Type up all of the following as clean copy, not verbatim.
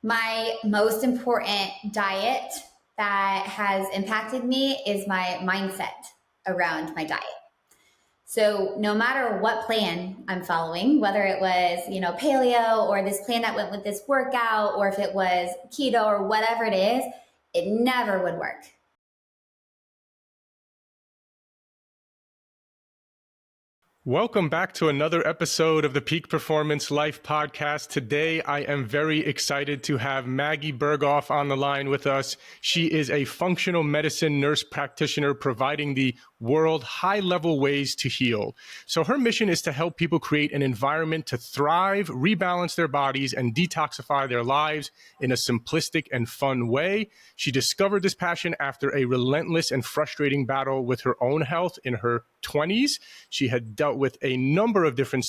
My most important diet that has impacted me is my mindset around my diet. So no matter what plan I'm following, whether it was, paleo or this plan that went with this workout, or if it was keto or whatever it is, it never would work. Welcome back to another episode of the Peak Performance Life podcast. Today, I am very excited to have Maggie Berghoff on the line with us. She is a functional medicine nurse practitioner providing the world high-level ways to heal. So her mission is to help people create an environment to thrive, rebalance their bodies, and detoxify their lives in a simplistic and fun way. She discovered this passion after a relentless and frustrating battle with her own health in her 20s. She had dealt with a number of different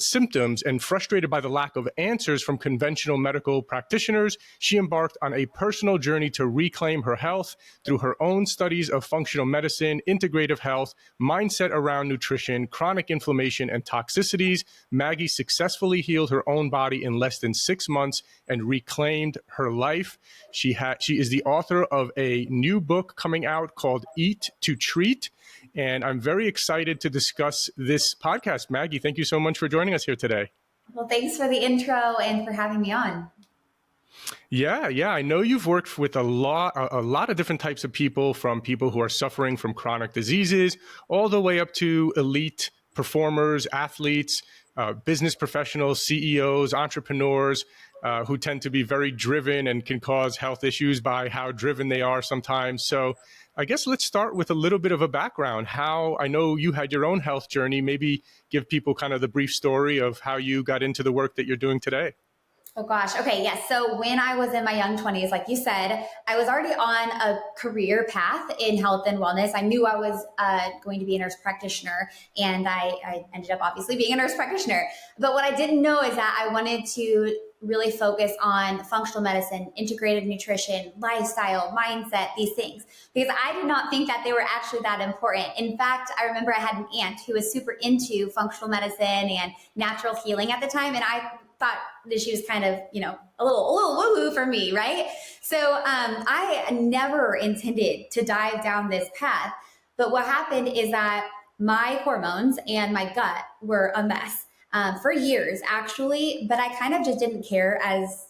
symptoms, and frustrated by the lack of answers from conventional medical practitioners, she embarked on a personal journey to reclaim her health through her own studies of functional medicine, integrative health, mindset around nutrition, chronic inflammation, and toxicities. Maggie successfully healed her own body in less than 6 months and reclaimed her life. She is the author of a new book coming out called Eat to Treat. And I'm very excited to discuss this podcast. Maggie, thank you so much for joining us here today. Well, thanks for the intro and for having me on. Yeah. I know you've worked with a lot of different types of people, from people who are suffering from chronic diseases all the way up to elite performers, athletes, business professionals, CEOs, entrepreneurs, who tend to be very driven and can cause health issues by how driven they are sometimes. So I guess let's start with a little bit of a background. How I know you had your own health journey. Maybe give people kind of the brief story of how you got into the work that you're doing today. Oh gosh. Okay. Yes. So when I was in my young 20s, like you said, I was already on a career path in health and wellness. I knew I was going to be a nurse practitioner, and I ended up obviously being a nurse practitioner. But what I didn't know is that I wanted to really focus on functional medicine, integrative nutrition, lifestyle, mindset, these things, because I did not think that they were actually that important. In fact, I remember I had an aunt who was super into functional medicine and natural healing at the time, and I thought that she was kind of, a little woo-woo for me, right? So I never intended to dive down this path. But what happened is that my hormones and my gut were a mess for years, actually. But I kind of just didn't care as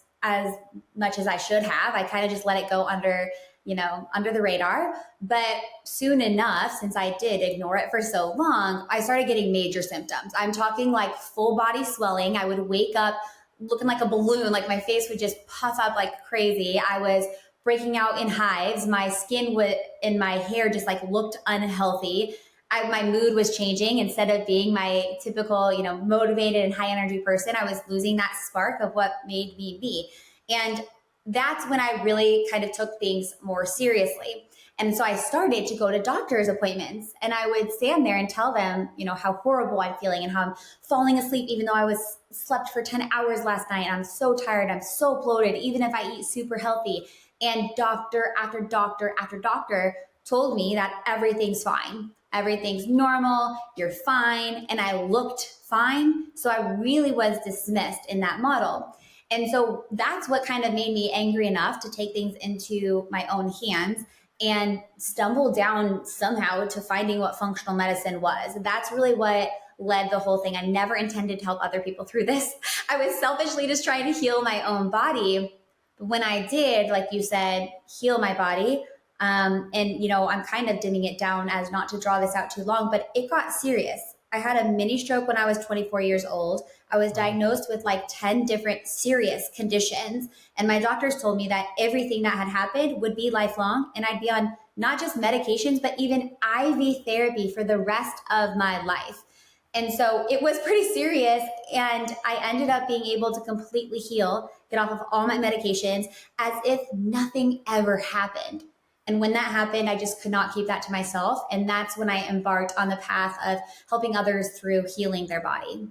much as I should have. I kind of just let it go under the radar. But soon enough, since I did ignore it for so long, I started getting major symptoms. I'm talking like full body swelling. I would wake up looking like a balloon, like my face would just puff up like crazy. I was breaking out in hives. My skin and my hair just like looked unhealthy. My mood was changing. Instead of being my typical, motivated and high energy person, I was losing that spark of what made me me. And that's when I really kind of took things more seriously. And so I started to go to doctor's appointments, and I would stand there and tell them, how horrible I'm feeling and how I'm falling asleep, even though I slept for 10 hours last night. And I'm so tired. I'm so bloated, even if I eat super healthy. And doctor after doctor after doctor told me that everything's fine. Everything's normal. You're fine. And I looked fine. So I really was dismissed in that model. And so that's what kind of made me angry enough to take things into my own hands and stumble down somehow to finding what functional medicine was. That's really what led the whole thing. I never intended to help other people through this. I was selfishly just trying to heal my own body. But when I did, like you said, heal my body, and I'm kind of dimming it down as not to draw this out too long, but it got serious. I had a mini stroke when I was 24 years old. I was diagnosed with like 10 different serious conditions. And my doctors told me that everything that had happened would be lifelong. And I'd be on not just medications, but even IV therapy for the rest of my life. And so it was pretty serious. And I ended up being able to completely heal, get off of all my medications as if nothing ever happened. And when that happened, I just could not keep that to myself. And that's when I embarked on the path of helping others through healing their body.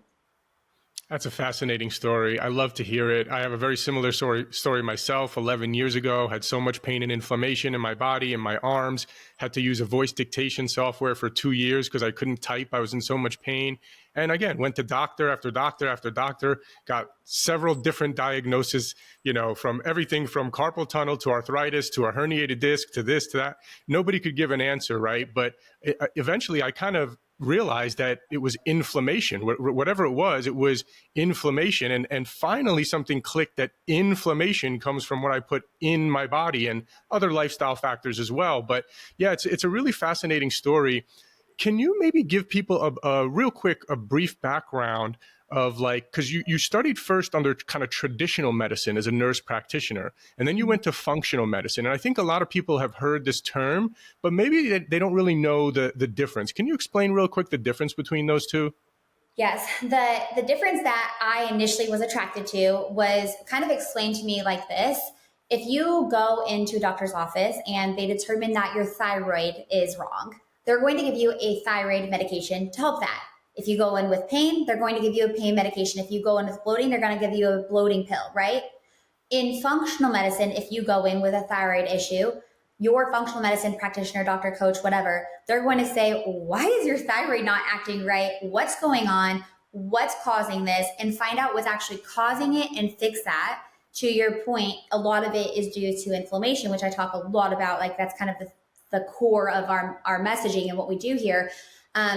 That's a fascinating story. I love to hear it. I have a very similar story myself. 11 years ago, had so much pain and inflammation in my body and my arms, had to use a voice dictation software for 2 years because I couldn't type. I was in so much pain. And again, went to doctor after doctor after doctor, got several different diagnoses, from everything from carpal tunnel to arthritis to a herniated disc to this to that. Nobody could give an answer, right? But eventually I kind of realized that it was inflammation. Whatever it was inflammation. And finally something clicked that inflammation comes from what I put in my body and other lifestyle factors as well. But yeah, it's a really fascinating story. Can you maybe give people a real quick, a brief background of because you studied first under kind of traditional medicine as a nurse practitioner, and then you went to functional medicine. And I think a lot of people have heard this term, but maybe they don't really know the difference. Can you explain real quick the difference between those two? Yes, the difference that I initially was attracted to was kind of explained to me like this. If you go into a doctor's office and they determine that your thyroid is wrong, they're going to give you a thyroid medication to help that. If you go in with pain, they're going to give you a pain medication. If you go in with bloating, they're going to give you a bloating pill, right? In functional medicine, if you go in with a thyroid issue, your functional medicine practitioner, doctor, coach, whatever, they're going to say, why is your thyroid not acting right? What's going on? What's causing this? And find out what's actually causing it and fix that. To your point, a lot of it is due to inflammation, which I talk a lot about. Like that's kind of the core of our messaging and what we do here.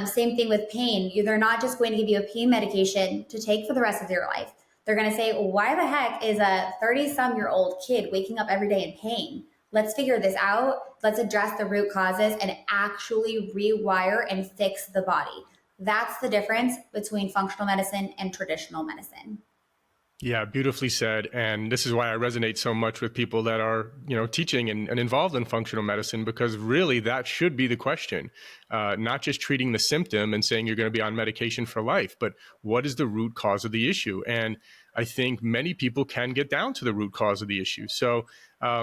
Same thing with pain. They're not just going to give you a pain medication to take for the rest of your life. They're going to say, why the heck is a 30-some-year-old kid waking up every day in pain? Let's figure this out. Let's address the root causes and actually rewire and fix the body. That's the difference between functional medicine and traditional medicine. Yeah, beautifully said. And this is why I resonate so much with people that are, teaching and involved in functional medicine, because really that should be the question. Not just treating the symptom and saying you're going to be on medication for life, but what is the root cause of the issue? And I think many people can get down to the root cause of the issue. So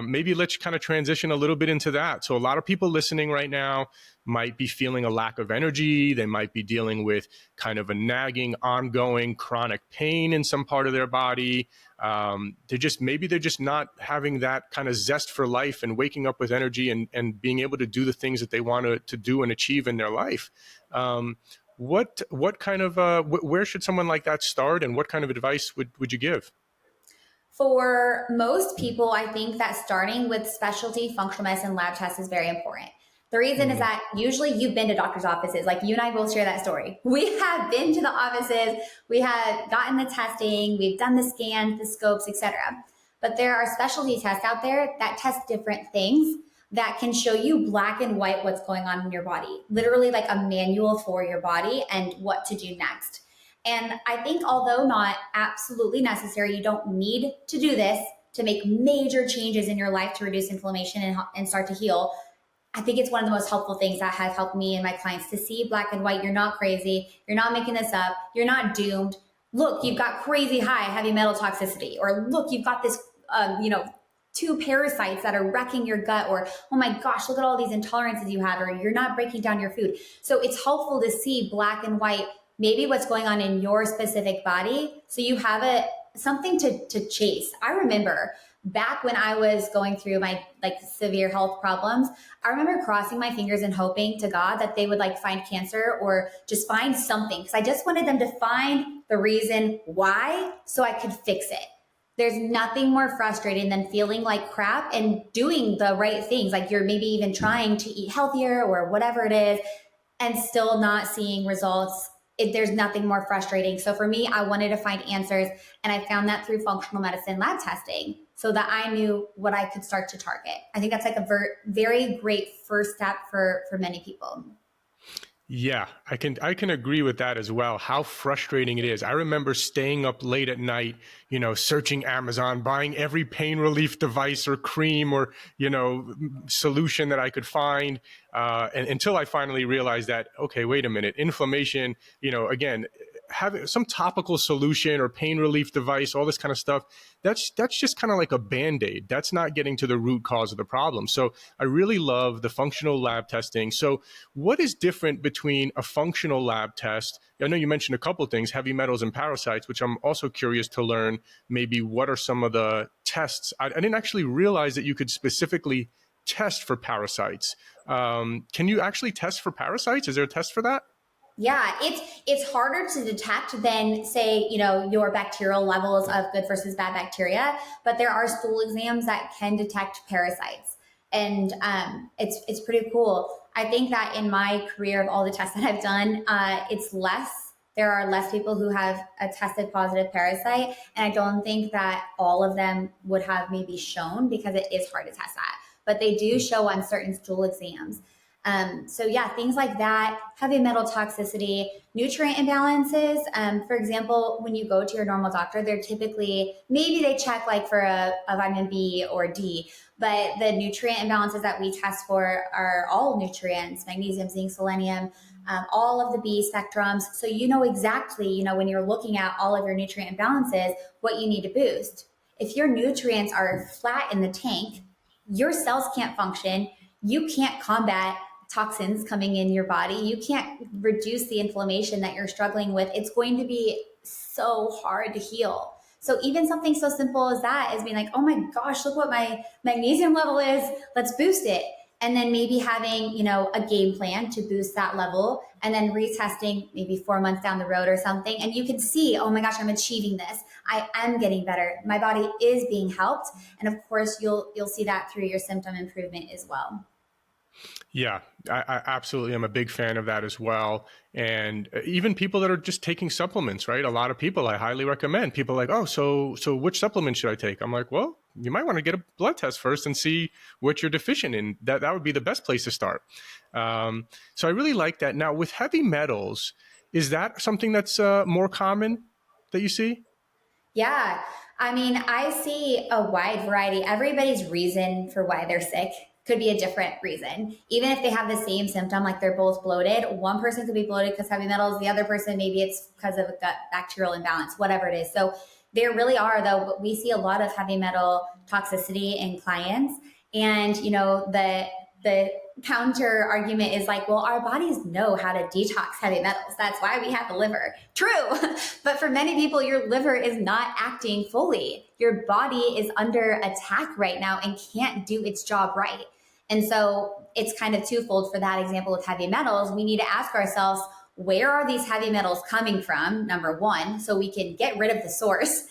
maybe let's kind of transition a little bit into that. So a lot of people listening right now might be feeling a lack of energy. They might be dealing with kind of a nagging, ongoing chronic pain in some part of their body. They're just not having that kind of zest for life and waking up with energy and being able to do the things that they want to do and achieve in their life. What kind of where should someone like that start, and what kind of advice would you give? For most people, I think that starting with specialty functional medicine lab tests is very important. The reason is that usually you've been to doctor's offices, like you and I both share that story. We have been to the offices, we have gotten the testing, we've done the scans, the scopes, etc. But there are specialty tests out there that test different things that can show you black and white what's going on in your body, literally like a manual for your body and what to do next. And I think although not absolutely necessary, you don't need to do this to make major changes in your life to reduce inflammation and start to heal. I think it's one of the most helpful things that have helped me and my clients to see black and white. You're not crazy. You're not making this up. You're not doomed. Look, you've got crazy high heavy metal toxicity, or look, you've got this, 2 parasites that are wrecking your gut, or, oh my gosh, look at all these intolerances you have, or you're not breaking down your food. So it's helpful to see black and white, maybe what's going on in your specific body, so you have something to chase. I remember back when I was going through my severe health problems, I remember crossing my fingers and hoping to God that they would find cancer or just find something, because I just wanted them to find the reason why so I could fix it. There's nothing more frustrating than feeling like crap and doing the right things. Like you're maybe even trying to eat healthier or whatever it is and still not seeing results. There's nothing more frustrating. So for me, I wanted to find answers, and I found that through functional medicine lab testing so that I knew what I could start to target. I think that's a very great first step for many people. Yeah, I can agree with that as well. How frustrating it is. I remember staying up late at night, searching Amazon, buying every pain relief device or cream or, solution that I could find. And until I finally realized that, okay, wait a minute, inflammation, again, having some topical solution or pain relief device, all this kind of stuff, that's just kind of like a Band-Aid. That's not getting to the root cause of the problem. So I really love the functional lab testing. So what is different between a functional lab test? I know you mentioned a couple of things, heavy metals and parasites, which I'm also curious to learn maybe what are some of the tests. I didn't actually realize that you could specifically test for parasites. Can you actually test for parasites? Is there a test for that? Yeah, it's harder to detect than, say, your bacterial levels of good versus bad bacteria, but there are stool exams that can detect parasites, and it's pretty cool. I think that in my career of all the tests that I've done, it's less. There are less people who have a tested positive parasite, and I don't think that all of them would have maybe shown, because it is hard to test that, but they do show on certain stool exams. So yeah, things like that, heavy metal toxicity, nutrient imbalances. For example, when you go to your normal doctor, they're typically, maybe they check like for a vitamin B or D, but the nutrient imbalances that we test for are all nutrients: magnesium, zinc, selenium, all of the B spectrums. So you know exactly, when you're looking at all of your nutrient imbalances, what you need to boost. If your nutrients are flat in the tank, your cells can't function. You can't combat toxins coming in your body. You can't reduce the inflammation that you're struggling with. It's going to be so hard to heal. So even something so simple as that is being like, oh my gosh, look what my magnesium level is. Let's boost it. And then maybe having, a game plan to boost that level, and then retesting maybe 4 months down the road or something. And you can see, oh my gosh, I'm achieving this. I am getting better. My body is being helped. And of course, you'll see that through your symptom improvement as well. Yeah, I absolutely am a big fan of that as well. And even people that are just taking supplements, right? A lot of people I highly recommend. People are like, oh, so which supplement should I take? I'm like, well, you might want to get a blood test first and see what you're deficient in. That would be the best place to start. So I really like that. Now, with heavy metals, is that something that's more common that you see? Yeah. I mean, I see a wide variety. Everybody's reason for why they're sick could be a different reason. Even if they have the same symptom, like they're both bloated, one person could be bloated because heavy metals, the other person, maybe it's because of a gut bacterial imbalance, whatever it is. So there really are, though, we see a lot of heavy metal toxicity in clients. And, the counter argument is like, well, our bodies know how to detox heavy metals. That's why we have a liver. True. But for many people, your liver is not acting fully. Your body is under attack right now and can't do its job right. And so it's kind of twofold for that example with heavy metals. We need to ask ourselves, where are these heavy metals coming from? Number one, so we can get rid of the source.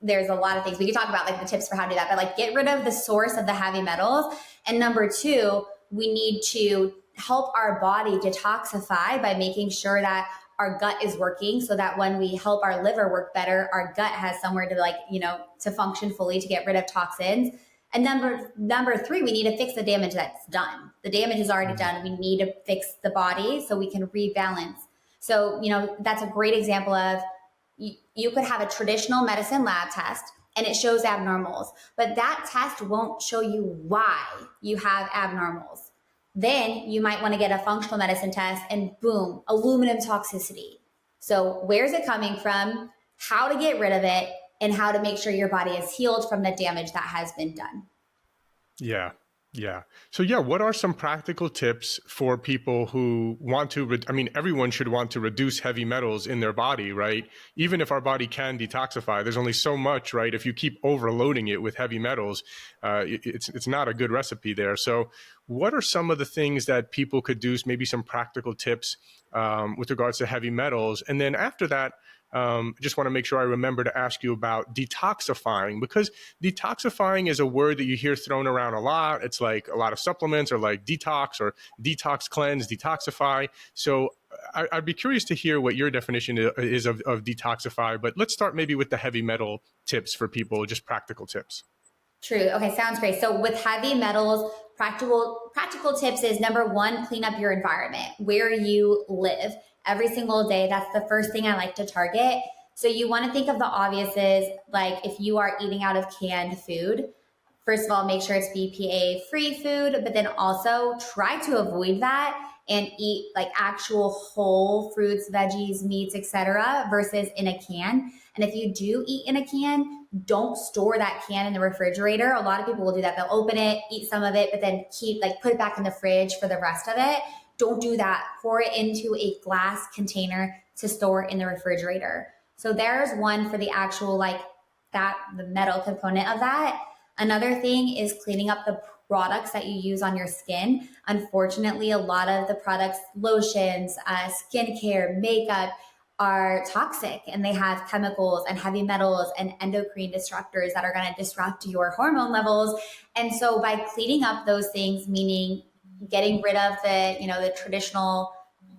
There's a lot of things we can talk about, like the tips for how to do that, but like get rid of the source of the heavy metals. And number two, we need to help our body detoxify by making sure that our gut is working, so that when we help our liver work better, our gut has somewhere to to function fully, to get rid of toxins. And number three, we need to fix the damage that's done. The damage is already done. We need to fix the body so we can rebalance. So, that's a great example of, you could have a traditional medicine lab test and it shows abnormals, but that test won't show you why you have abnormals. Then you might want to get a functional medicine test and boom, aluminum toxicity. So where's it coming from, how to get rid of it, and how to make sure your body is healed from the damage that has been done. Yeah. Yeah. So yeah, what are some practical tips for people who want to, everyone should want to reduce heavy metals in their body, right? Even if our body can detoxify, there's only so much, right? If you keep overloading it with heavy metals, it's not a good recipe there. So what are some of the things that people could do, maybe some practical tips with regards to heavy metals? And then after that, just want to make sure I remember to ask you about detoxifying, because detoxifying is a word that you hear thrown around a lot. It's like a lot of supplements are like detox or detox cleanse, detoxify. So I'd be curious to hear what your definition is of detoxify, but let's start maybe with the heavy metal tips for people, just practical tips. True. Okay, sounds great. So with heavy metals, practical tips is number one, clean up your environment, where you live every single day. That's the first thing I like to target. So you want to think of the obviouses, like if you are eating out of canned food, first of all, make sure it's BPA free food, but then also try to avoid that and eat like actual whole fruits, veggies, meats, etc., versus in a can. And if you do eat in a can, don't store that can in the refrigerator. A lot of people will do that. They'll open it, eat some of it, but then put it back in the fridge for the rest of it. Don't do that. Pour it into a glass container to store in the refrigerator. So there's one for the actual the metal component of that. Another thing is cleaning up the products that you use on your skin. Unfortunately, a lot of the products, lotions, skincare, makeup, are toxic, and they have chemicals and heavy metals and endocrine disruptors that are going to disrupt your hormone levels. And so by cleaning up those things, meaning getting rid of the traditional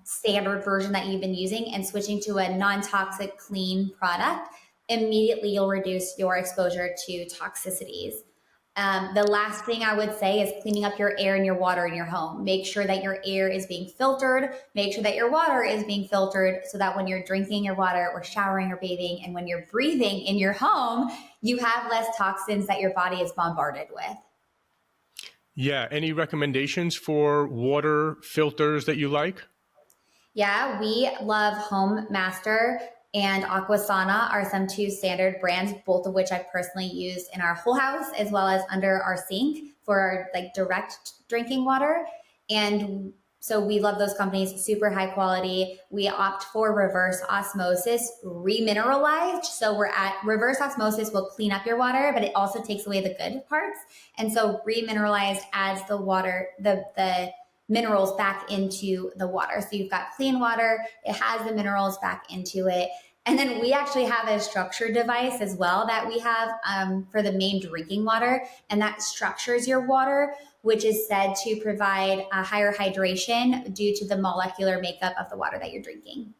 standard version that you've been using and switching to a non-toxic clean product, immediately you'll reduce your exposure to toxicities. The last thing I would say is cleaning up your air and your water in your home. Make sure that your air is being filtered. Make sure that your water is being filtered so that when you're drinking your water or showering or bathing and when you're breathing in your home, you have less toxins that your body is bombarded with. Yeah. Any recommendations for water filters that you like? Yeah, we love Home Master and Aquasana are some two standard brands, both of which I've personally used in our whole house as well as under our sink for our direct drinking water. And so we love those companies, super high quality. We opt for reverse osmosis, remineralized. So we're at reverse osmosis will clean up your water, but it also takes away the good parts. And so remineralized adds the water, the minerals back into the water. So you've got clean water, it has the minerals back into it. And then we actually have a structure device as well that we have for the main drinking water. And that structures your water, which is said to provide a higher hydration due to the molecular makeup of the water that you're drinking.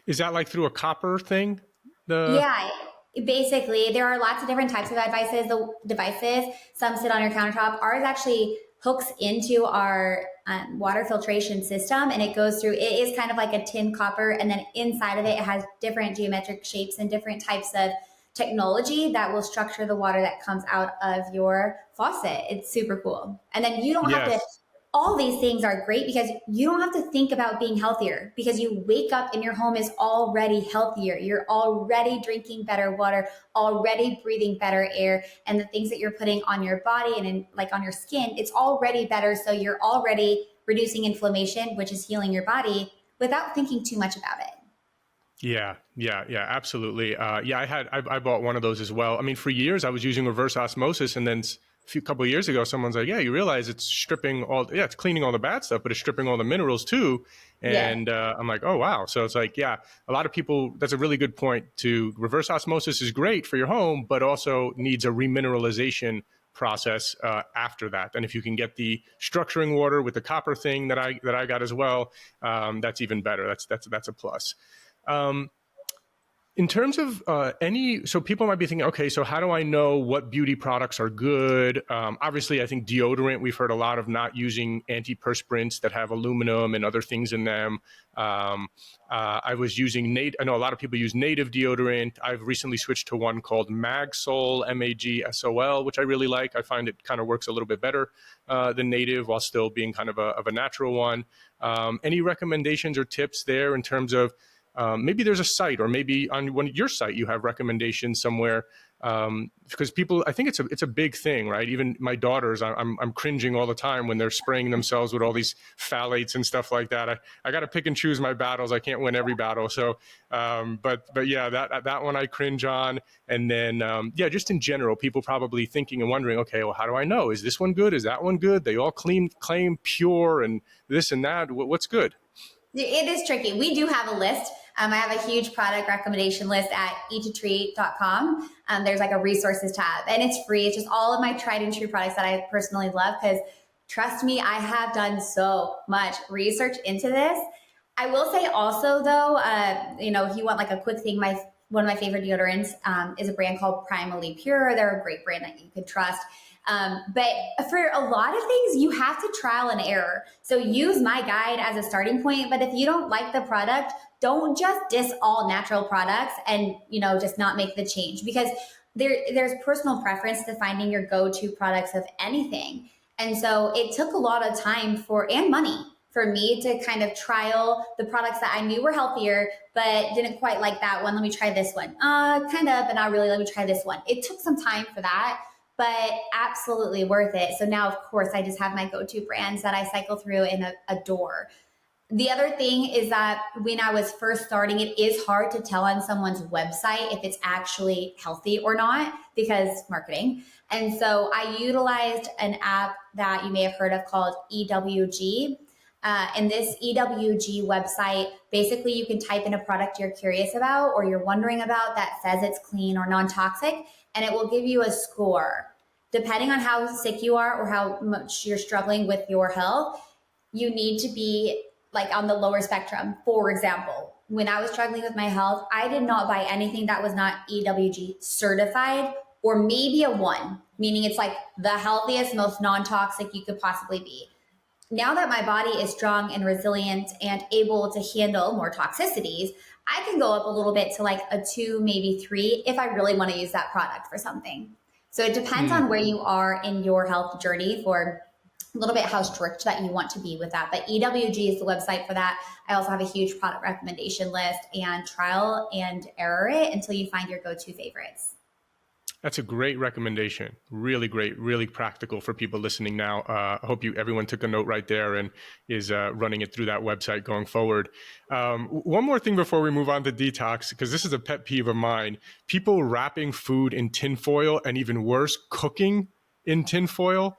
Is that like through a copper thing? Yeah, basically there are lots of different types of devices. Some sit on your countertop. Ours actually hooks into our water filtration system, and it goes through, it is kind of like a tin copper, and then inside of it, it has different geometric shapes and different types of technology that will structure the water that comes out of your faucet. It's super cool. And then you don't have to, all these things are great because you don't have to think about being healthier because you wake up and your home is already healthier. You're already drinking better water, already breathing better air, and the things that you're putting on your body and on your skin, it's already better. So you're already reducing inflammation, which is healing your body without thinking too much about it. Yeah, absolutely. I bought one of those as well. I mean, for years I was using reverse osmosis, and then a couple of years ago, someone's like, yeah, you realize it's it's cleaning all the bad stuff, but it's stripping all the minerals too. And I'm like, oh, wow. So it's like, yeah, a lot of people, that's a really good point to reverse osmosis is great for your home, but also needs a remineralization process after that. And if you can get the structuring water with the copper thing that I got as well, that's even better. That's a plus. In terms of so people might be thinking, okay, so how do I know what beauty products are good? Obviously, I think deodorant, we've heard a lot of not using antiperspirants that have aluminum and other things in them. I was using I know a lot of people use native deodorant. I've recently switched to one called Magsol, Magsol, which I really like. I find it kind of works a little bit better than native while still being kind of a natural one. Any recommendations or tips there in terms of maybe there's a site, or maybe on your site you have recommendations somewhere, because people, I think it's a big thing, right? Even my daughters, I'm cringing all the time when they're spraying themselves with all these phthalates and stuff like that. I got to pick and choose my battles. I can't win every battle. So, but yeah, that one I cringe on. And then, just in general, people probably thinking and wondering, okay, well, how do I know? Is this one good? Is that one good? They all claim pure and this and that. What's good? It is tricky. We do have a list. I have a huge product recommendation list at eattotreat.com. There's like a resources tab, and it's free. It's just all of my tried and true products that I personally love, because trust me, I have done so much research into this. I will say also though, if you want like a quick thing, one of my favorite deodorants is a brand called Primally Pure. They're a great brand that you could trust. But for a lot of things, you have to trial and error. So use my guide as a starting point. But if you don't like the product, don't just diss all natural products and, just not make the change, because there's personal preference to finding your go-to products of anything. And so it took a lot of time and money for me to kind of trial the products that I knew were healthier, but didn't quite like that one. Let me try this one. Kind of, but not really. Let me try this one. It took some time for that, but absolutely worth it. So now, of course, I just have my go-to brands that I cycle through and adore. The other thing is that when I was first starting, it is hard to tell on someone's website if it's actually healthy or not because marketing. And so I utilized an app that you may have heard of called EWG. And this EWG website, basically you can type in a product you're curious about or you're wondering about that says it's clean or non-toxic, and it will give you a score. Depending on how sick you are or how much you're struggling with your health, you need to be like on the lower spectrum. For example, when I was struggling with my health, I did not buy anything that was not EWG certified or maybe a 1, meaning it's like the healthiest, most non-toxic you could possibly be. Now that my body is strong and resilient and able to handle more toxicities, I can go up a little bit to like a 2, maybe 3 if I really want to use that product for something. So it depends on where you are in your health journey for a little bit how strict that you want to be with that. But EWG is the website for that. I also have a huge product recommendation list and trial and error it until you find your go-to favorites. That's a great recommendation. Really great, really practical for people listening now. I hope everyone took a note right there and is running it through that website going forward. One more thing before we move on to detox, because this is a pet peeve of mine. People wrapping food in tinfoil and even worse, cooking in tinfoil.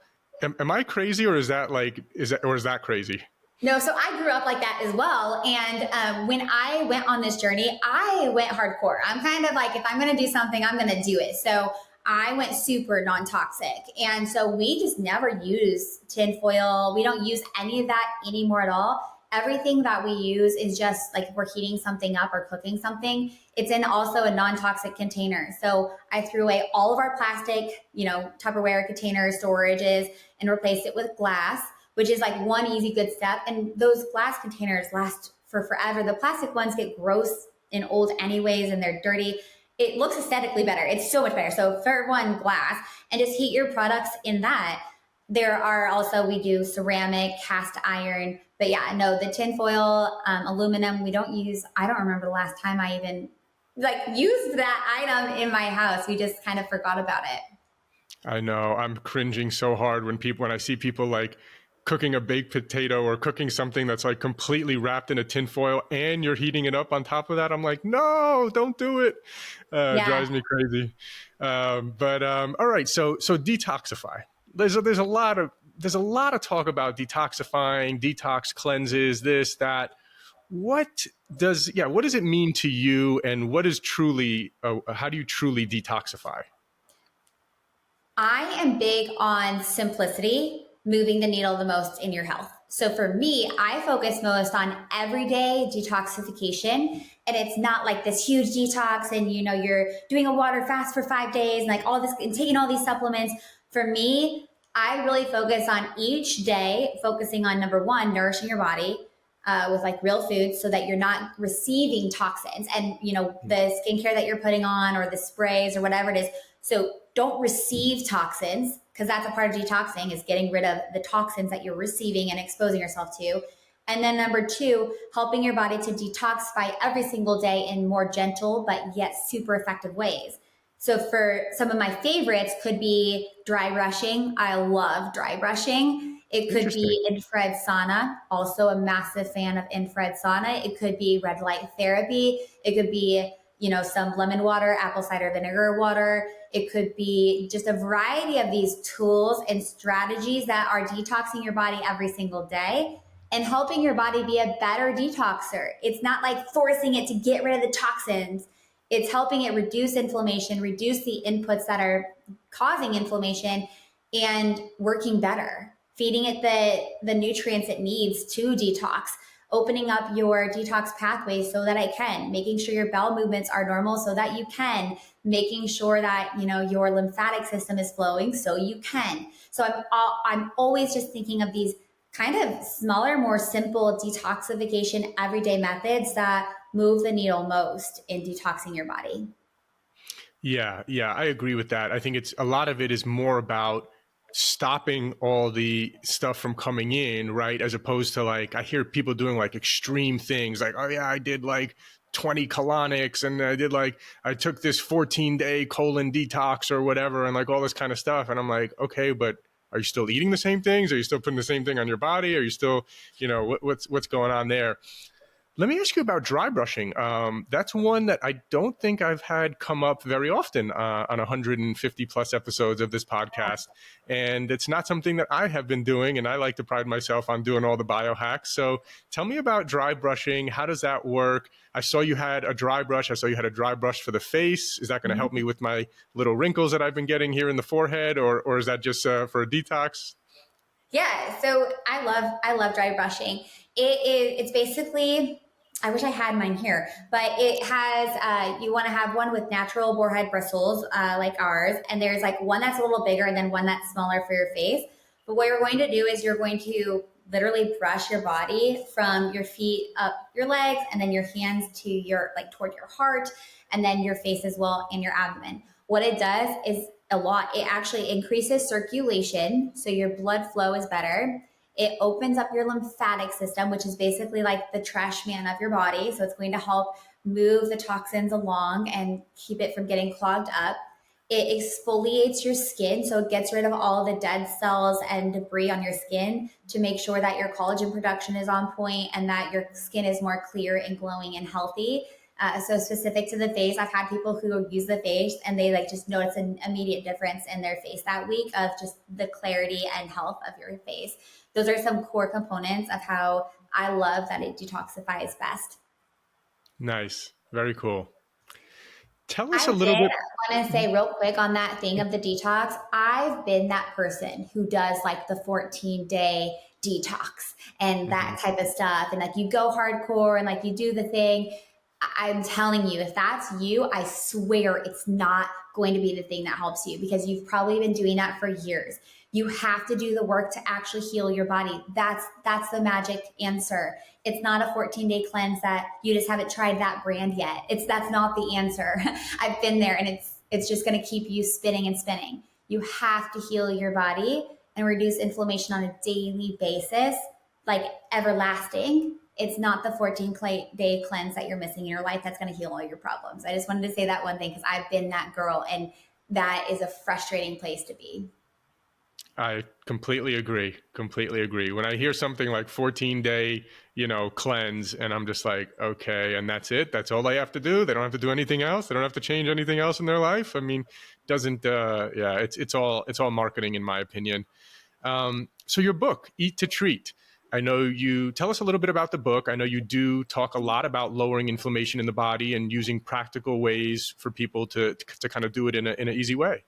Am I crazy or is that crazy? No, so I grew up like that as well. And when I went on this journey, I went hardcore. I'm kind of like, if I'm going to do something, I'm going to do it. So I went super non-toxic. And so we just never use tinfoil. We don't use any of that anymore at all. Everything that we use is just like if we're heating something up or cooking something, it's in also a non-toxic container. So I threw away all of our plastic, Tupperware container storages and replaced it with glass, which is like one easy good step. And those glass containers last for forever. The plastic ones get gross and old anyways, and they're dirty. It looks aesthetically better. It's so much better. So for one, glass, and just heat your products in that. There are also, we do ceramic, cast iron, but yeah, no, the tinfoil, aluminum, we don't use. I don't remember the last time I even used that item in my house. We just kind of forgot about it. I know. I'm cringing so hard when I see people like cooking a baked potato or cooking something that's like completely wrapped in a tinfoil and you're heating it up on top of that. I'm like, no, don't do it. It drives me crazy. All right. So detoxify. There's a lot of talk about detoxifying, detox cleanses, this, that. What does it mean to you, and what is truly, how do you truly detoxify? I am big on simplicity, moving the needle the most in your health. So for me, I focus most on everyday detoxification. And it's not like this huge detox and you're doing a water fast for 5 days and like all this and taking all these supplements. For me, I really focus on each day, focusing on number one, nourishing your body with like real food so that you're not receiving toxins and the skincare that you're putting on or the sprays or whatever it is. So don't receive toxins, because that's a part of detoxing, is getting rid of the toxins that you're receiving and exposing yourself to. And then number two, helping your body to detoxify every single day in more gentle but yet super effective ways. So for some of my favorites could be dry brushing. I love dry brushing. It could be infrared sauna, also a massive fan of infrared sauna. It could be red light therapy. It could be, some lemon water, apple cider vinegar water. It could be just a variety of these tools and strategies that are detoxing your body every single day and helping your body be a better detoxer. It's not like forcing it to get rid of the toxins. It's helping it reduce inflammation, reduce the inputs that are causing inflammation, and working better, feeding it the nutrients it needs to detox, opening up your detox pathways so that it can, making sure your bowel movements are normal so that you can, making sure that your lymphatic system is flowing so you can. So I'm always just thinking of these kind of smaller, more simple detoxification everyday methods that move the needle most in detoxing your body. Yeah, I agree with that. I think a lot of it is more about stopping all the stuff from coming in, right? As opposed to like, I hear people doing like extreme things like, oh yeah, I did like 20 colonics and I took this 14-day colon detox or whatever and like all this kind of stuff. And I'm like, okay, but are you still eating the same things? Are you still putting the same thing on your body? Are you still, what's going on there? Let me ask you about dry brushing. That's one that I don't think I've had come up very often on 150 plus episodes of this podcast. And it's not something that I have been doing. And I like to pride myself on doing all the biohacks. So tell me about dry brushing. How does that work? I saw you had a dry brush. I saw you had a dry brush for the face. Is that going to help me with my little wrinkles that I've been getting here in the forehead? Or is that just for a detox? Yeah, so I love dry brushing. It's basically, I wish I had mine here, but it has you want to have one with natural boarhead bristles like ours, and there's like one that's a little bigger and then one that's smaller for your face. But what you're going to do is you're going to literally brush your body from your feet up your legs, and then your hands to your like toward your heart, and then your face as well and your abdomen. What it does is a lot. It actually increases circulation, so your blood flow is better. It opens up your lymphatic system, which is basically like the trash man of your body. So it's going to help move the toxins along and keep it from getting clogged up. It exfoliates your skin, so it gets rid of all the dead cells and debris on your skin to make sure that your collagen production is on point and that your skin is more clear and glowing and healthy. So specific to the face, I've had people who use the face and they like just notice an immediate difference in their face that week of just the clarity and health of your face. Those are some core components of how I love that it detoxifies best. Nice. Very cool. Tell us I a little bit. want to say real quick on that thing of the detox. I've been that person who does like the 14-day detox and that type of stuff. And like you go hardcore and like you do the thing. I'm telling you, if that's you, I swear it's not going to be the thing that helps you because you've probably been doing that for years. You have to do the work to actually heal your body. That's the magic answer. It's not a 14-day cleanse that you just haven't tried that brand yet. That's not the answer. I've been there, and it's just going to keep you spinning and spinning. You have to heal your body and reduce inflammation on a daily basis, like everlasting. It's not the 14-day cleanse that you're missing in your life that's going to heal all your problems. I just wanted to say that one thing because I've been that girl, and that is a frustrating place to be. I completely agree. Completely agree. When I hear something like 14-day, cleanse, and I'm just like, okay, and that's it. That's all they have to do. They don't have to do anything else. They don't have to change anything else in their life. I mean, doesn't, it's all marketing in my opinion. So your book, Eat to Treat. I know you tell us a little bit about the book. I know you do talk a lot about lowering inflammation in the body and using practical ways for people to kind of do it in an easy way.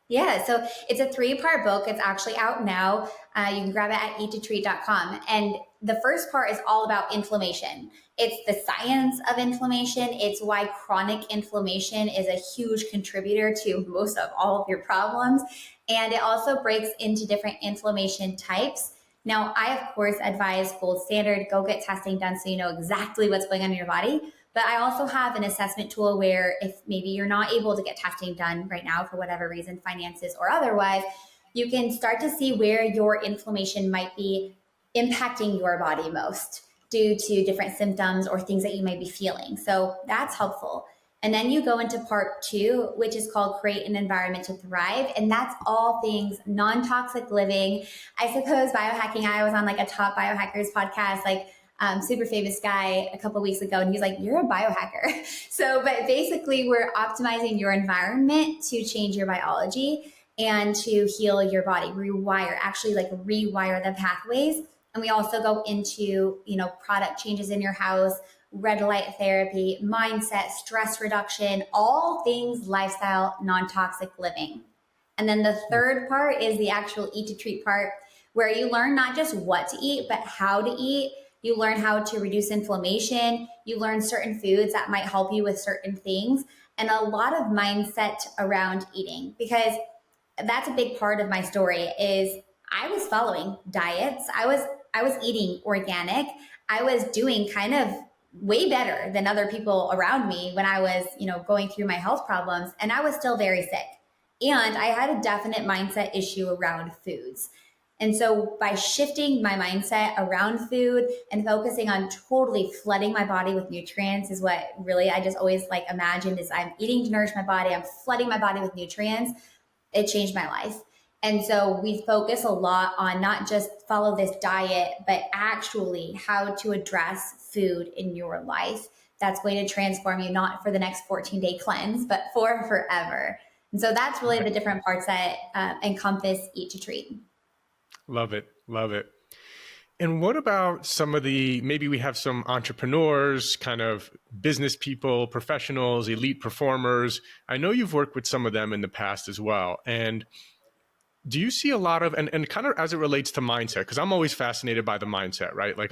Yeah, so it's a 3-part book. It's actually out now. You can grab it at eattotreat.com. And the first part is all about inflammation. It's the science of inflammation. It's why chronic inflammation is a huge contributor to most of all of your problems. And it also breaks into different inflammation types. Now, I, of course, advise gold standard, go get testing done so you know exactly what's going on in your body. But I also have an assessment tool where if maybe you're not able to get testing done right now for whatever reason, finances or otherwise, you can start to see where your inflammation might be impacting your body most due to different symptoms or things that you might be feeling. So that's helpful. And then you go into part 2, which is called Create an Environment to Thrive. And that's all things non-toxic living. I suppose biohacking, I was on like a top biohackers podcast, like super famous guy a couple of weeks ago, and he's like, you're a biohacker. So, but basically we're optimizing your environment to change your biology and to heal your body, rewire the pathways. And we also go into, product changes in your house, red light therapy, mindset, stress reduction, all things lifestyle, non-toxic living. And then the third part is the actual Eat to Treat part, where you learn not just what to eat, but how to eat. You learn how to reduce inflammation. You learn certain foods that might help you with certain things, and a lot of mindset around eating, because that's a big part of my story is I was following diets. I was eating organic. I was doing kind of way better than other people around me when I was, going through my health problems, and I was still very sick. And I had a definite mindset issue around foods. And so by shifting my mindset around food and focusing on totally flooding my body with nutrients is what really I just always like imagined is I'm eating to nourish my body, I'm flooding my body with nutrients. It changed my life. And so we focus a lot on not just follow this diet, but actually how to address food in your life. That's going to transform you, not for the next 14-day cleanse, but for forever. And so that's really the different parts that encompass Eat to Treat. Love it. Love it. And what about some of maybe we have some entrepreneurs, kind of business people, professionals, elite performers. I know you've worked with some of them in the past as well. And do you see a lot of, and kind of as it relates to mindset, because I'm always fascinated by the mindset, right? Like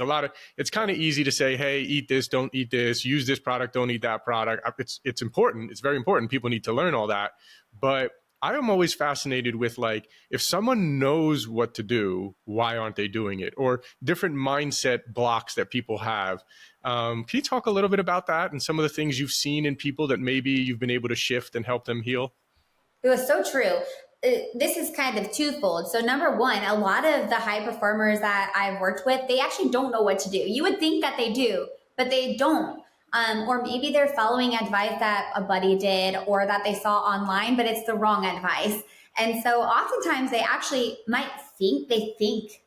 it's kind of easy to say, hey, eat this, don't eat this, use this product, don't eat that product. It's important. It's very important. People need to learn all that. But I am always fascinated with like, if someone knows what to do, why aren't they doing it? Or different mindset blocks that people have. Can you talk a little bit about that and some of the things you've seen in people that maybe you've been able to shift and help them heal? It was so true. This is kind of twofold. So number one, a lot of the high performers that I've worked with, they actually don't know what to do. You would think that they do, but they don't. Or maybe they're following advice that a buddy did or that they saw online, but it's the wrong advice. And so oftentimes they actually might think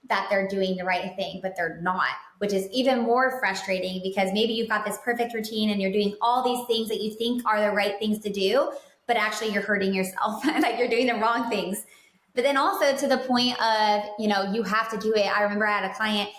that they're doing the right thing, but they're not, which is even more frustrating because maybe you've got this perfect routine and you're doing all these things that you think are the right things to do, but actually you're hurting yourself, like you're doing the wrong things. But then also to the point of, you have to do it. I remember I had a client,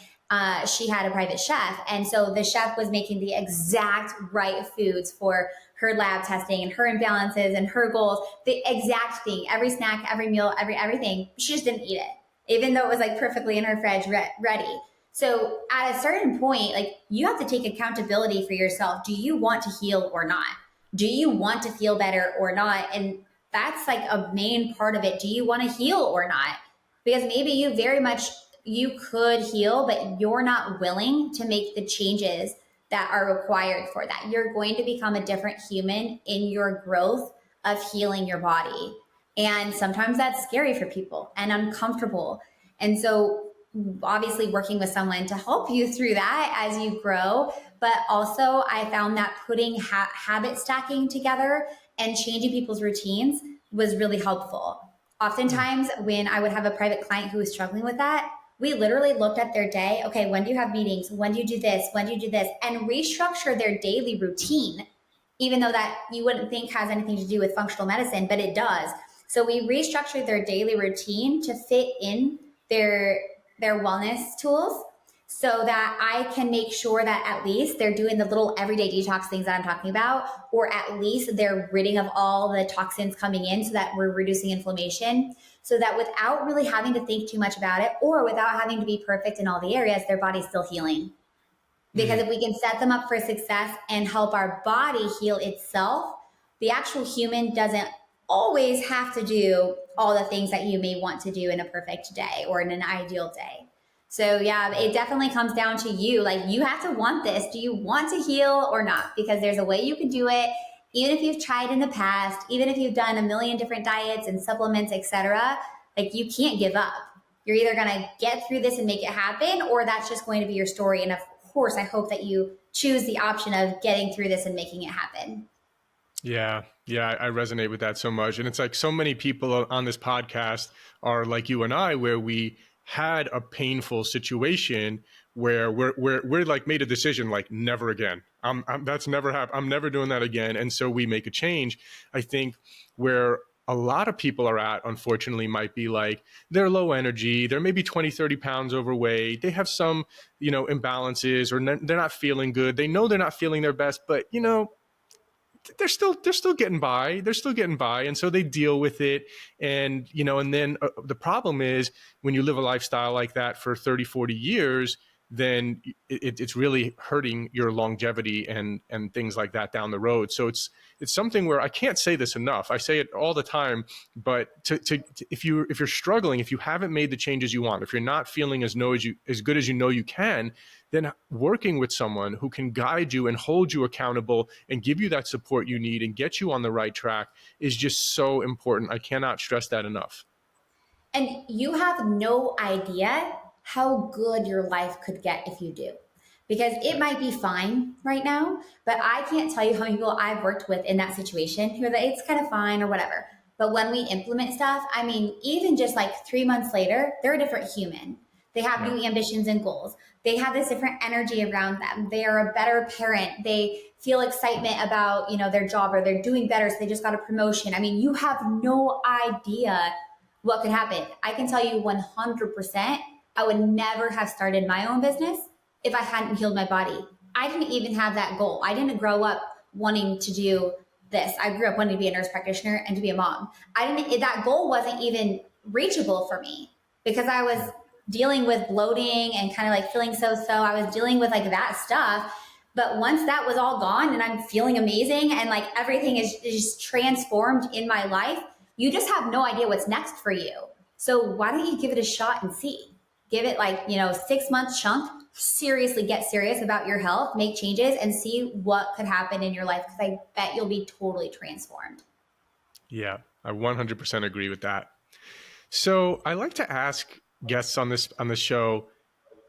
she had a private chef. And so the chef was making the exact right foods for her lab testing and her imbalances and her goals, the exact thing, every snack, every meal, everything. She just didn't eat it, even though it was like perfectly in her fridge ready. So at a certain point, like you have to take accountability for yourself. Do you want to heal or not? Do you want to feel better or not? And that's like a main part of it. Do you want to heal or not? Because maybe you could heal, but you're not willing to make the changes that are required for that. You're going to become a different human in your growth of healing your body. And sometimes that's scary for people and uncomfortable. And so obviously working with someone to help you through that as you grow. But also I found that putting habit stacking together and changing people's routines was really helpful. Oftentimes when I would have a private client who was struggling with that, we literally looked at their day. Okay, when do you have meetings? When do you do this? When do you do this? And restructure their daily routine, even though that you wouldn't think has anything to do with functional medicine, but it does. So we restructured their daily routine to fit in their wellness tools so that I can make sure that at least they're doing the little everyday detox things that I'm talking about, or at least they're ridding of all the toxins coming in so that we're reducing inflammation, so that without really having to think too much about it or without having to be perfect in all the areas, their body's still healing. Because if we can set them up for success and help our body heal itself, the actual human doesn't always have to do all the things that you may want to do in a perfect day or in an ideal day. So yeah, it definitely comes down to you. Like you have to want this. Do you want to heal or not? Because there's a way you can do it. Even if you've tried in the past, even if you've done a million different diets and supplements, etc., like you can't give up. You're either going to get through this and make it happen, or that's just going to be your story. And of course, I hope that you choose the option of getting through this and making it happen. Yeah, I resonate with that so much. And it's like so many people on this podcast are like you and I, where we had a painful situation where we're like made a decision like never again. That's never happened. I'm never doing that again. And so we make a change. I think where a lot of people are at, unfortunately, might be like they're low energy, they're maybe 20, 30 pounds overweight, they have some, imbalances, or they're not feeling good. They know they're not feeling their best, but they're still getting by. They're still getting by. And so they deal with it. And, and then the problem is when you live a lifestyle like that for 30, 40 years, then it's really hurting your longevity and things like that down the road. So it's something where I can't say this enough. I say it all the time, but if you're struggling, if you haven't made the changes you want, if you're not feeling as good as you know you can, then working with someone who can guide you and hold you accountable and give you that support you need and get you on the right track is just so important. I cannot stress that enough. And you have no idea how good your life could get if you do. Because it might be fine right now, but I can't tell you how many people I've worked with in that situation who are like, it's kind of fine or whatever. But when we implement stuff, I mean, even just like 3 months later, they're a different human. They have new ambitions and goals. They have this different energy around them. They are a better parent. They feel excitement about, their job, or they're doing better. So they just got a promotion. I mean, you have no idea what could happen. I can tell you 100%, I would never have started my own business if I hadn't healed my body. I didn't even have that goal. I didn't grow up wanting to do this. I grew up wanting to be a nurse practitioner and to be a mom. That goal wasn't even reachable for me because I was dealing with bloating and kind of like feeling so. I was dealing with like that stuff. But once that was all gone and I'm feeling amazing and like everything is just transformed in my life, you just have no idea what's next for you. So why don't you give it a shot and see? Give it 6 months chunk. Seriously, get serious about your health, make changes, and see what could happen in your life, because I bet you'll be totally transformed. Yeah, I 100% agree with that. So I like to ask guests on this show,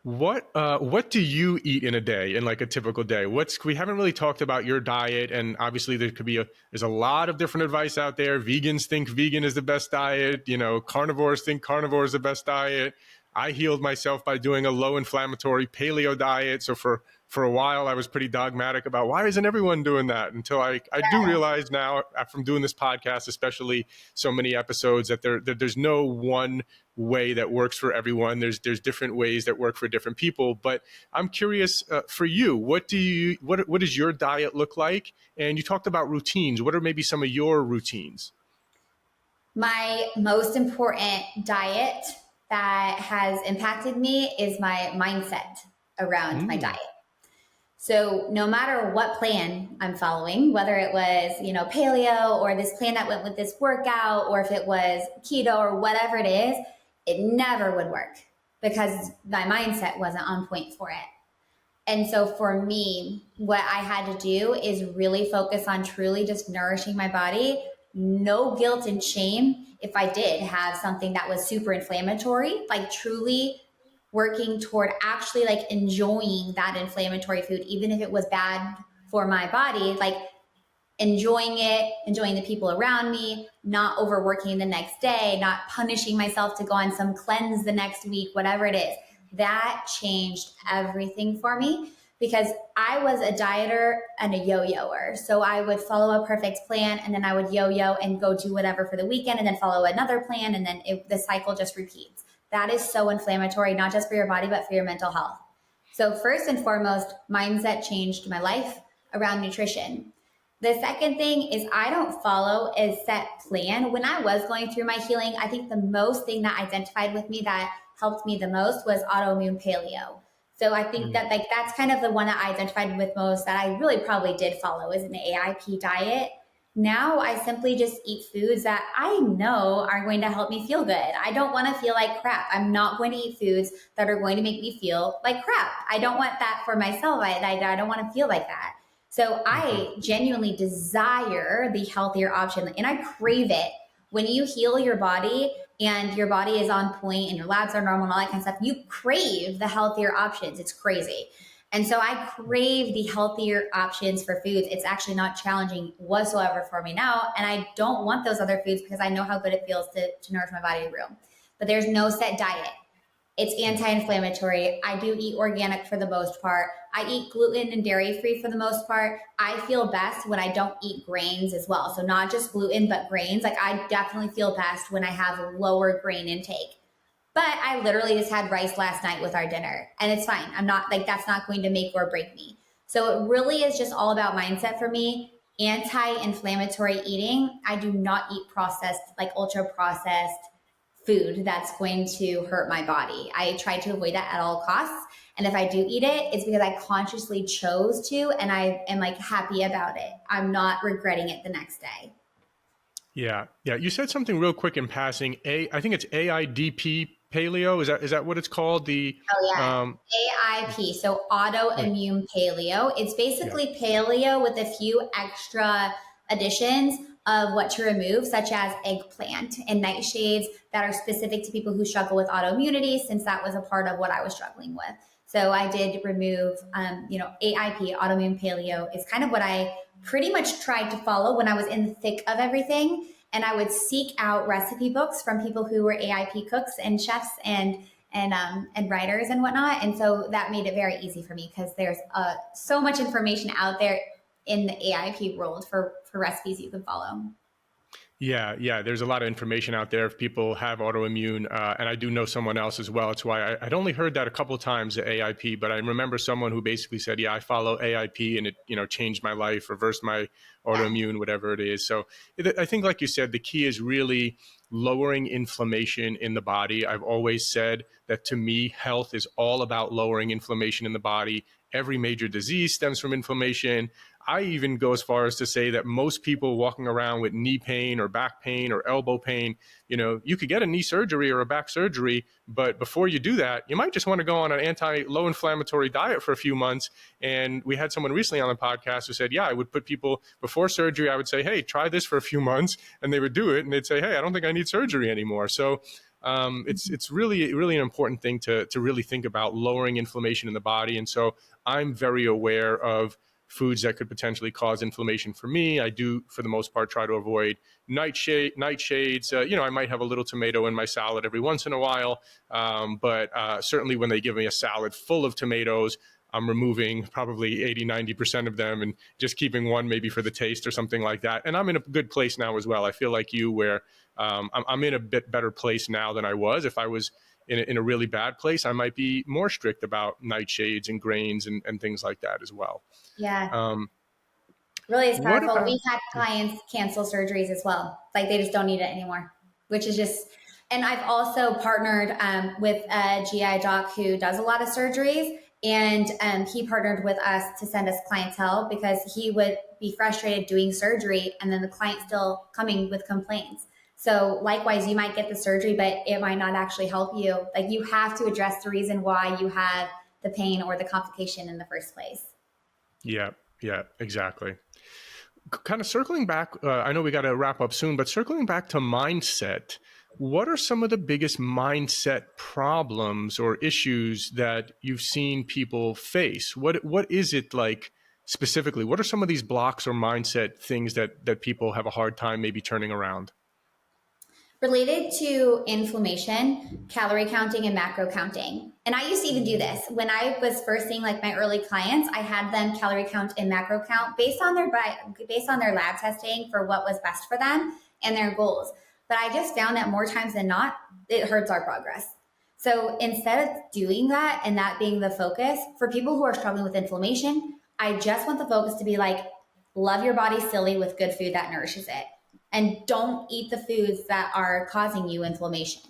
what do you eat in a day, in like a typical day? We haven't really talked about your diet, and obviously there's a lot of different advice out there. Vegans think vegan is the best diet. Carnivores think carnivore is the best diet. I healed myself by doing a low inflammatory paleo diet. So for a while, I was pretty dogmatic about why isn't everyone doing that, until I do realize now from doing this podcast, especially so many episodes, that there's no one way that works for everyone. There's different ways that work for different people. But I'm curious, for you, what does your diet look like? And you talked about routines. What are maybe some of your routines? My most important diet that has impacted me is my mindset around my diet. So no matter what plan I'm following, whether it was, paleo or this plan that went with this workout, or if it was keto or whatever it is, it never would work because my mindset wasn't on point for it. And so for me, what I had to do is really focus on truly just nourishing my body. No guilt and shame if I did have something that was super inflammatory, like truly working toward actually like enjoying that inflammatory food, even if it was bad for my body, like enjoying it, enjoying the people around me, not overworking the next day, not punishing myself to go on some cleanse the next week, whatever it is. That changed everything for me, because I was a dieter and a yo-yoer. So I would follow a perfect plan, and then I would yo-yo and go do whatever for the weekend, and then follow another plan, and then the cycle just repeats. That is so inflammatory, not just for your body, but for your mental health. So first and foremost, mindset changed my life around nutrition. The second thing is I don't follow a set plan. When I was going through my healing, I think the most thing that identified with me that helped me the most was autoimmune paleo. So I think that that's kind of the one that I identified with most, that I really probably did follow, is an AIP diet. Now I simply just eat foods that I know are going to help me feel good. I don't want to feel like crap. I'm not going to eat foods that are going to make me feel like crap. I don't want that for myself. I don't want to feel like that. So I genuinely desire the healthier option, and I crave it. When you heal your body and your body is on point and your labs are normal and all that kind of stuff, you crave the healthier options. It's crazy. And so I crave the healthier options for foods. It's actually not challenging whatsoever for me now. And I don't want those other foods because I know how good it feels to nourish my body through. But there's no set diet. It's anti-inflammatory. I do eat organic for the most part. I eat gluten and dairy free for the most part. I feel best when I don't eat grains as well. So not just gluten, but grains. Like I definitely feel best when I have a lower grain intake. But I literally just had rice last night with our dinner, and it's fine. I'm not like, that's not going to make or break me. So it really is just all about mindset for me. Anti-inflammatory eating. I do not eat processed, like ultra processed food that's going to hurt my body. I try to avoid that at all costs. And if I do eat it, it's because I consciously chose to, and I am like happy about it. I'm not regretting it the next day. Yeah. Yeah. You said something real quick in passing. I think it's AIDP paleo. Is that what it's called? Oh yeah. Um, AIP, so autoimmune paleo. It's yeah. basically paleo with a few extra additions of what to remove, such as eggplant and nightshades that are specific to people who struggle with autoimmunity, since that was a part of what I was struggling with. So I did remove, AIP, autoimmune paleo, is kind of what I pretty much tried to follow when I was in the thick of everything. And I would seek out recipe books from people who were AIP cooks and chefs and writers and whatnot. And so that made it very easy for me because there's so much information out there in the AIP world for recipes you can follow. Yeah, yeah. There's a lot of information out there if people have autoimmune, and I do know someone else as well. It's why I'd only heard that a couple of times, the AIP, but I remember someone who basically said, "Yeah, I follow AIP, and it changed my life, reversed my autoimmune, whatever it is." So I think, like you said, the key is really lowering inflammation in the body. I've always said that to me, health is all about lowering inflammation in the body. Every major disease stems from inflammation. I even go as far as to say that most people walking around with knee pain or back pain or elbow pain, you could get a knee surgery or a back surgery, but before you do that, you might just want to go on an low inflammatory diet for a few months. And we had someone recently on the podcast who said, yeah, I would put people before surgery, I would say, hey, try this for a few months, and they would do it. And they'd say, hey, I don't think I need surgery anymore. So it's really, really an important thing to really think about lowering inflammation in the body. And so I'm very aware of foods that could potentially cause inflammation for me. I do, for the most part, try to avoid nightshades. I might have a little tomato in my salad every once in a while, but certainly when they give me a salad full of tomatoes, I'm removing probably 80-90% of them and just keeping one maybe for the taste or something like that. And I'm in a good place now as well. I feel like you, where I'm in a bit better place now than I was. If I was in a really bad place, I might be more strict about nightshades and grains and things like that as well. Yeah. Really is What powerful. about? We've had clients cancel surgeries as well. Like they just don't need it anymore, which is just, and I've also partnered with a GI doc who does a lot of surgeries. And he partnered with us to send us clientele because he would be frustrated doing surgery and then the client still coming with complaints. So likewise, you might get the surgery, but it might not actually help you. Like you have to address the reason why you have the pain or the complication in the first place. Yeah, yeah, exactly. Kind of circling back, I know we got to wrap up soon, but circling back to mindset, what are some of the biggest mindset problems or issues that you've seen people face? What is it like specifically? What are some of these blocks or mindset things that people have a hard time maybe turning around? Related to inflammation, calorie counting, and macro counting. And I used to even do this. When I was first seeing like my early clients, I had them calorie count and macro count based on their lab testing for what was best for them and their goals. But I just found that more times than not, it hurts our progress. So instead of doing that and that being the focus, for people who are struggling with inflammation, I just want the focus to be like, love your body silly with good food that nourishes it. And don't eat the foods that are causing you inflammation.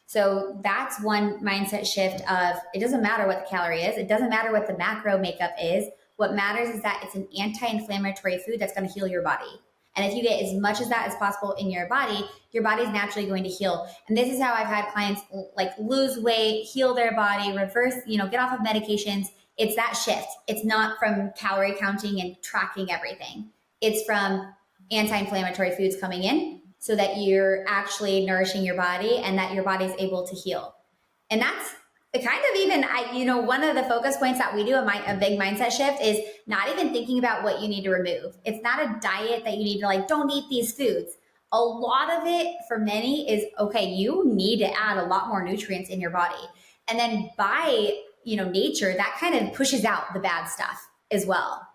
So that's one mindset shift of it doesn't matter what the calorie is. It doesn't matter what the macro makeup is. What matters is that it's an anti-inflammatory food that's going to heal your body. And if you get as much of that as possible in your body's naturally going to heal. And this is how I've had clients like lose weight, heal their body, reverse, get off of medications. It's that shift. It's not from calorie counting and tracking everything. It's from anti-inflammatory foods coming in so that you're actually nourishing your body and that your body's able to heal. And that's kind of even, one of the focus points that we do, a big mindset shift is not even thinking about what you need to remove. It's not a diet that you need to don't eat these foods. A lot of it for many is, okay, you need to add a lot more nutrients in your body. And then by, nature, that kind of pushes out the bad stuff as well.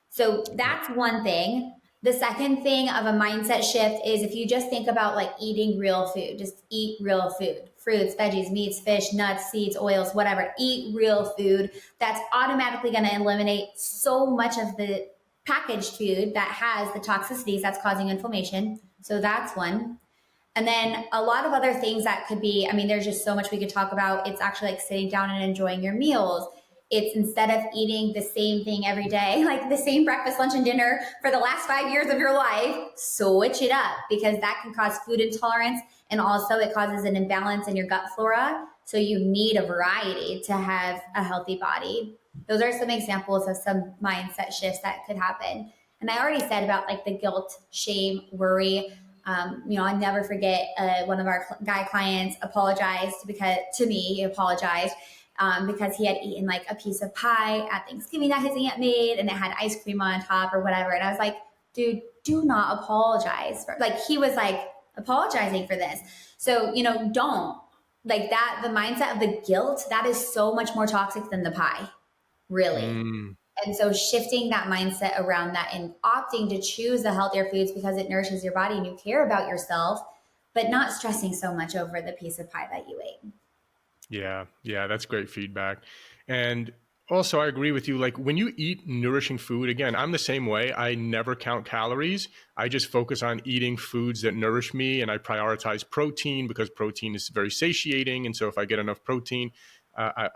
So that's one thing. The second thing of a mindset shift is if you just think about eating real food, just eat real food, fruits, veggies, meats, fish, nuts, seeds, oils, whatever, eat real food. That's automatically going to eliminate so much of the packaged food that has the toxicities that's causing inflammation. So that's one. And then a lot of other things that could be, I mean, there's just so much we could talk about. It's actually like sitting down and enjoying your meals. It's instead of eating the same thing every day, like the same breakfast, lunch, and dinner for the last 5 years of your life, switch it up, because that can cause food intolerance. And also it causes an imbalance in your gut flora. So you need a variety to have a healthy body. Those are some examples of some mindset shifts that could happen. And I already said about like the guilt, shame, worry. I never forget one of our guy clients apologized to me. He apologized because he had eaten like a piece of pie at Thanksgiving that his aunt made, and it had ice cream on top or whatever. And I was like, dude, do not apologize for, like, he was like apologizing for this. So, don't like that. The mindset of the guilt, that is so much more toxic than the pie, really. And so shifting that mindset around that and opting to choose the healthier foods because it nourishes your body and you care about yourself, but not stressing so much over the piece of pie that you ate. Yeah, that's great feedback. And also, I agree with you. Like when you eat nourishing food, again, I'm the same way. I never count calories. I just focus on eating foods that nourish me, and I prioritize protein because protein is very satiating. And so if I get enough protein,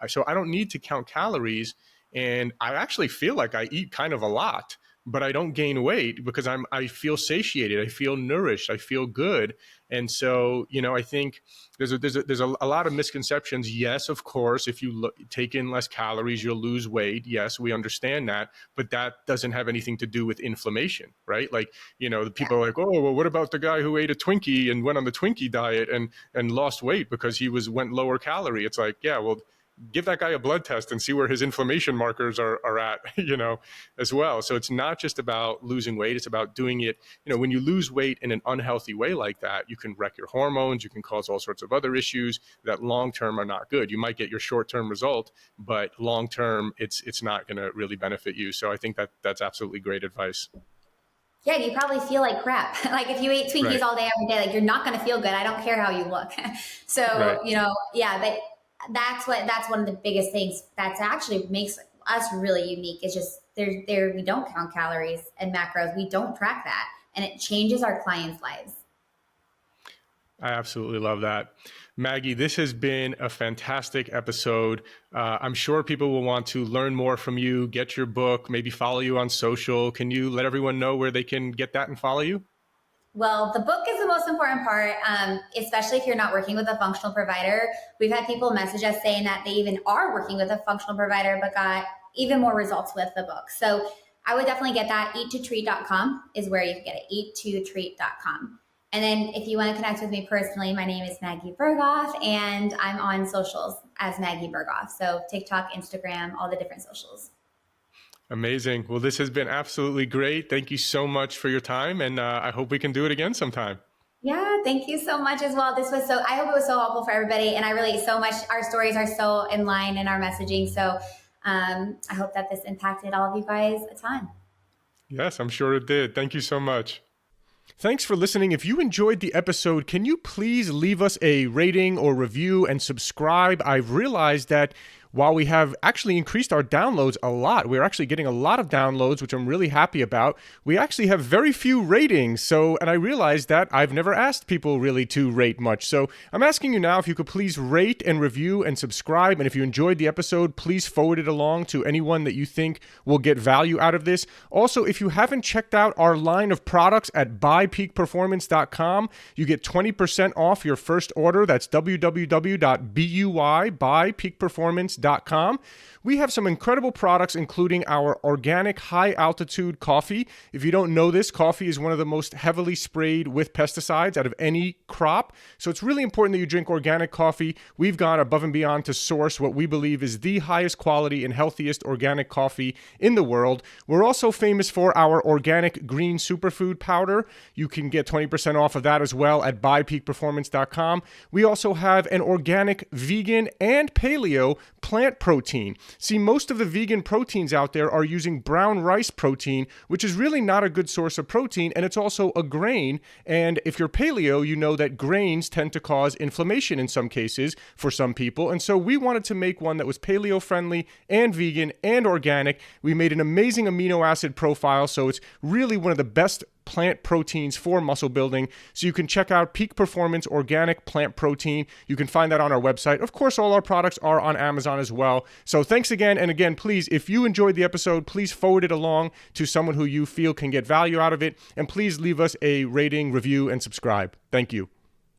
so I don't need to count calories. And I actually feel like I eat kind of a lot, but I don't gain weight because I feel satiated. I feel nourished. I feel good. And so, I think there's a lot of misconceptions. Yes, of course, if you take in less calories, you'll lose weight. Yes, we understand that, but that doesn't have anything to do with inflammation, right? Like, the people are like, oh, well, what about the guy who ate a Twinkie and went on the Twinkie diet and lost weight because he went lower calorie? It's like, yeah, well, give that guy a blood test and see where his inflammation markers are at, as well. So it's not just about losing weight. It's about doing it. When you lose weight in an unhealthy way like that, you can wreck your hormones. You can cause all sorts of other issues that long-term are not good. You might get your short-term result, but long-term, it's not going to really benefit you. So I think that's absolutely great advice. Yeah, you probably feel like crap. Like if you eat Twinkies all day, every day, like you're not going to feel good. I don't care how you look. So, but that's one of the biggest things that actually makes us really unique. It's just we don't count calories and macros. We don't track that, and it changes our clients' lives. I absolutely love that. Maggie, this has been a fantastic episode. I'm sure people will want to learn more from you, get your book, maybe follow you on social. Can you let everyone know where they can get that and follow you? Well, the book is the most important part, especially if you're not working with a functional provider. We've had people message us saying that they even are working with a functional provider, but got even more results with the book. So I would definitely get that. eat2treat.com is where you can get it, eat2treat.com. And then if you want to connect with me personally, my name is Maggie Berghoff, and I'm on socials as Maggie Berghoff. So TikTok, Instagram, all the different socials. Amazing. Well, this has been absolutely great. Thank you so much for your time. And I hope we can do it again sometime. Yeah, thank you so much as well. I hope it was so helpful for everybody. And I relate so much. Our stories are so in line in our messaging. So I hope that this impacted all of you guys a ton. Yes, I'm sure it did. Thank you so much. Thanks for listening. If you enjoyed the episode, can you please leave us a rating or review and subscribe? I've realized that while we have actually increased our downloads a lot, we're actually getting a lot of downloads, which I'm really happy about. We actually have very few ratings. And I realized that I've never asked people really to rate much. So I'm asking you now if you could please rate and review and subscribe. And if you enjoyed the episode, please forward it along to anyone that you think will get value out of this. Also, if you haven't checked out our line of products at buypeakperformance.com, you get 20% off your first order. That's www.buypeakperformance.com. We have some incredible products, including our organic high-altitude coffee. If you don't know this, coffee is one of the most heavily sprayed with pesticides out of any crop. So it's really important that you drink organic coffee. We've gone above and beyond to source what we believe is the highest quality and healthiest organic coffee in the world. We're also famous for our organic green superfood powder. You can get 20% off of that as well at buypeakperformance.com. We also have an organic vegan and paleo plant protein. See, most of the vegan proteins out there are using brown rice protein, which is really not a good source of protein, and it's also a grain. And if you're paleo, you know that grains tend to cause inflammation in some cases for some people. And so we wanted to make one that was paleo friendly and vegan and organic. We made an amazing amino acid profile, so it's really one of the best plant proteins for muscle building. So you can check out Peak Performance Organic Plant Protein. You can find that on our website. Of course, all our products are on Amazon as well. So thanks again. And again, please, if you enjoyed the episode, please forward it along to someone who you feel can get value out of it. And please leave us a rating, review, and subscribe. Thank you.